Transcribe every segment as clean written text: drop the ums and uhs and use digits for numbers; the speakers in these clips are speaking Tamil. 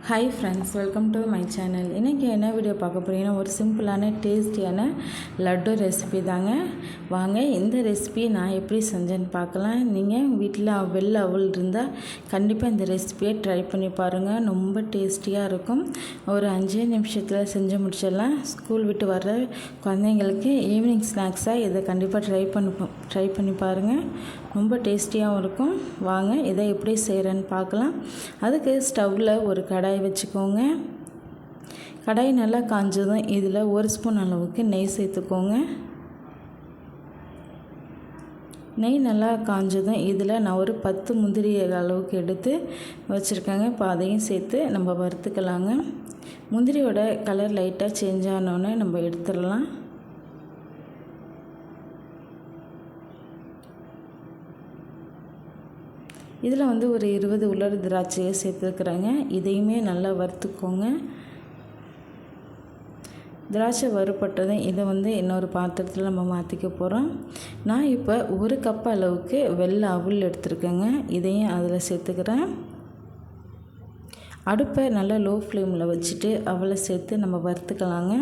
Hi friends, welcome to my channel. இன்றைக்கி என்ன வீடியோ பார்க்க போகிறீங்கன்னா, ஒரு சிம்பிளான டேஸ்டியான லட்டு ரெசிபி தாங்க. வாங்க இந்த ரெசிபி நான் எப்படி செஞ்சேன்னு பார்க்கலாம். நீங்கள் வீட்டில் வெள்ளை அவல் இருந்தால் கண்டிப்பாக இந்த ரெசிபியை ட்ரை பண்ணி பாருங்கள். ரொம்ப டேஸ்டியாக இருக்கும். ஒரு 5 நிமிஷத்தில் செஞ்சு முடிச்சிடலாம். ஸ்கூல் விட்டு வர்ற குழந்தைங்களுக்கு ஈவினிங் ஸ்நாக்ஸாக இதை கண்டிப்பாக ட்ரை பண்ணி பாருங்கள். ரொம்ப டேஸ்டியாகவும் இருக்கும். வாங்க இதை எப்படி செய்கிறேன்னு பார்க்கலாம். அதுக்கு ஸ்டவ்வில் ஒரு கடாய் வச்சுக்கோங்க. கடாய் நல்லா காஞ்சதும் இதில் 1 ஸ்பூன் அளவுக்கு நெய் சேர்த்துக்கோங்க. நெய் நல்லா காஞ்சதும் இதில் நான் ஒரு 10 முந்திரி அளவுக்கு எடுத்து வச்சுருக்கேங்க. இப்போ அதையும் சேர்த்து நம்ம வறுத்துக்கலாங்க. முந்திரியோட கலர் லைட்டாக சேஞ்ச் ஆனோன்னே நம்ம எடுத்துடலாம். இதில் ஒரு 20 உலர் திராட்சையை சேர்த்துக்கிறேங்க. இதையுமே நல்லா வறுத்துக்கோங்க. திராட்சை வறுபட்டதும் இதை இன்னொரு பாத்திரத்தில் நம்ம மாற்றிக்க போகிறோம். நான் இப்போ 1 கப் அளவுக்கு வெள்ளை அவல் எடுத்துருக்கேங்க. இதையும் அதில் சேர்த்துக்கிறேன். அடுப்பை நல்லா லோ ஃப்ளேமில் வச்சுட்டு அவலை சேர்த்து நம்ம வறுத்துக்கலாங்க.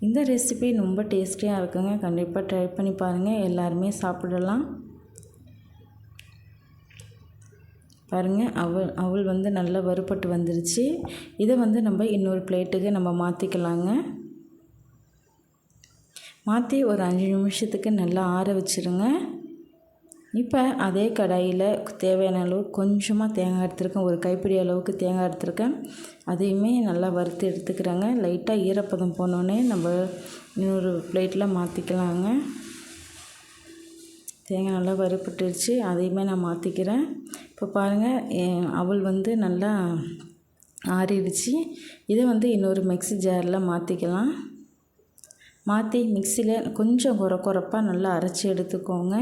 இந்த ரெசிபி ரொம்ப டேஸ்டியாக இருக்குங்க. கண்டிப்பாக ட்ரை பண்ணி பாருங்கள். எல்லாருமே சாப்பிடலாம். பாருங்கள், அவல் நல்லா வறுபட்டு வந்துருச்சு. இதை நம்ம இன்னொரு பிளேட்டுக்கு நம்ம மாற்றிக்கலாங்க. மாற்றி ஒரு 5 நிமிஷத்துக்கு நல்லா ஆற வச்சுருங்க. இப்போ அதே கடாயில் தேவையான அளவு கொஞ்சமாக தேங்காய் எடுத்துருக்கேன். ஒரு கைப்பிடி அளவுக்கு தேங்காய் எடுத்துருக்கேன். அதையுமே நல்லா வறுத்து எடுத்துக்கிறேங்க. லைட்டாக ஈரப்பதம் போனோடனே நம்ம இன்னொரு பிளேட்டில் மாற்றிக்கலாங்க. தேங்காய் நல்லா வறுபட்டுருச்சு. அதையுமே நான் மாற்றிக்கிறேன். இப்போ பாருங்கள், அவல் நல்லா ஆறிடுச்சு. இதை இன்னொரு மிக்ஸி ஜாரில் மாற்றிக்கலாம். மாற்றி மிக்ஸியில் கொஞ்சம் கொரப்பாக நல்லா அரைச்சி எடுத்துக்கோங்க.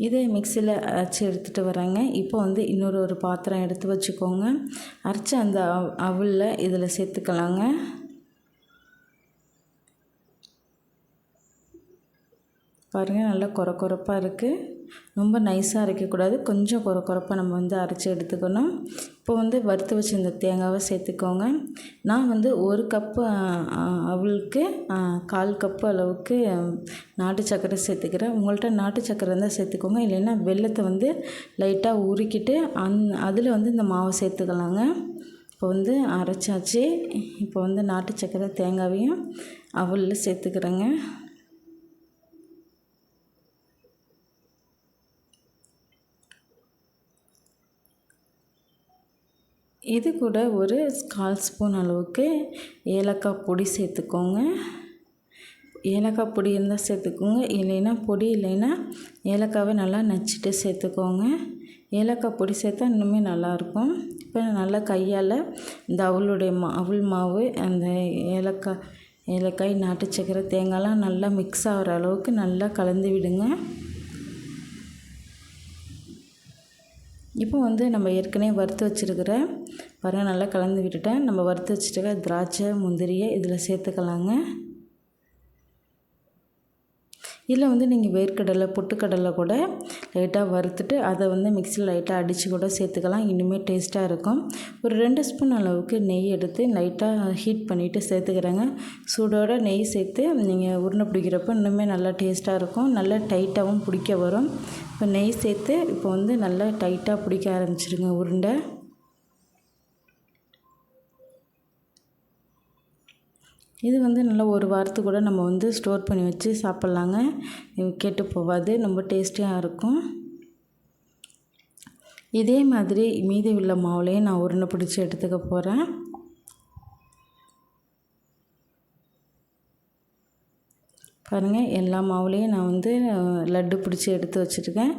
இதை மிக்ஸியில் அரைச்சி எடுத்துகிட்டு வரேங்க. இப்போ இன்னொரு பாத்திரம் எடுத்து வச்சுக்கோங்க. அரைச்சி அந்த அவலில் இதில் சேர்த்துக்கலாங்க. பாருங்கள், நல்லா கொரப்பாக இருக்குது. ரொம்ப நைஸாக அரைக்கக்கூடாது. கொஞ்சம் கொரப்பாக நம்ம அரைச்சி எடுத்துக்கணும். இப்போ வறுத்து வச்சு இந்த தேங்காவை சேர்த்துக்கோங்க. நான் 1 கப்பு அவளுக்கு 1/4 கப்பு அளவுக்கு நாட்டு சர்க்கரை சேர்த்துக்கிறேன். உங்கள்கிட்ட நாட்டு சர்க்கரை இருந்தால் சேர்த்துக்கோங்க. இல்லைன்னா வெல்லத்தை லைட்டாக உருக்கிட்டு அதில் இந்த மாவை சேர்த்துக்கலாங்க. இப்போ அரைச்சாச்சு. இப்போ நாட்டு சர்க்கரை தேங்காவையும் அவலில் சேர்த்துக்கிறேங்க. இது கூட ஒரு 1/4 ஸ்பூன் அளவுக்கு ஏலக்காய் பொடி சேர்த்துக்கோங்க. ஏலக்காய் பொடி இருந்தால் சேர்த்துக்கோங்க. இல்லைன்னா ஏலக்காவை நல்லா நச்சுட்டு சேர்த்துக்கோங்க. ஏலக்காய் பொடி சேர்த்தா இன்னுமே நல்லாயிருக்கும். இப்போ நல்லா கையால் இந்த அவல் மாவு, அந்த ஏலக்காய் நாட்டு சர்க்கரை தேங்காய்லாம் நல்லா மிக்ஸ் ஆகிற அளவுக்கு நல்லா கலந்து விடுங்க. இப்போ நம்ம ஏற்கனவே வறுத்து வச்சுருக்கிற பாருங்கள், நல்லா கலந்து விட்டுட்டேன். நம்ம வறுத்து வச்சுருக்க திராட்சை முந்திரியை இதில் சேர்த்துக்கலாங்க. இதில் நீங்கள் வேர்க்கடலை பொட்டுக்கடலை கூட லைட்டாக வறுத்துட்டு அதை மிக்ஸியில் லைட்டாக அடித்து கூட சேர்த்துக்கலாம். இன்னுமே டேஸ்ட்டாக இருக்கும். ஒரு 2 ஸ்பூன் அளவுக்கு நெய் எடுத்து லைட்டாக ஹீட் பண்ணிவிட்டு சேர்த்துக்கிறேங்க. சூடோட நெய் சேர்த்து நீங்கள் உருண்டை பிடிக்கிறப்போ இன்னுமே நல்லா டேஸ்ட்டாக இருக்கும். நல்லா டைட்டாகவும் பிடிக்க வரும். இப்போ நெய் சேர்த்து இப்போ நல்லா டைட்டாக பிடிக்க ஆரம்பிச்சிருங்க உருண்டை. இது நல்லா 1 வாரத்துக்கு கூட நம்ம ஸ்டோர் பண்ணி வச்சு சாப்பிட்லாங்க. கெட்டு போகாது. ரொம்ப டேஸ்டியாக இருக்கும். இதே மாதிரி மீதி உள்ள மாவுலையும் நான் உருண்டை பிடிச்சி எடுத்துக்க போகிறேன். பாருங்கள், எல்லா மாவுலேயும் நான் லட்டு பிடிச்சி எடுத்து வச்சுருக்கேன்.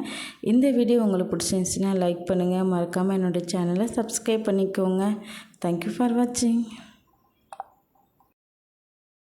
இந்த வீடியோ உங்களுக்கு பிடிச்சிருந்துச்சின்னா லைக் பண்ணுங்கள். மறக்காமல் என்னோடய சேனலை சப்ஸ்கிரைப் பண்ணிக்கோங்க. தேங்க்யூ ஃபார் வாட்சிங்.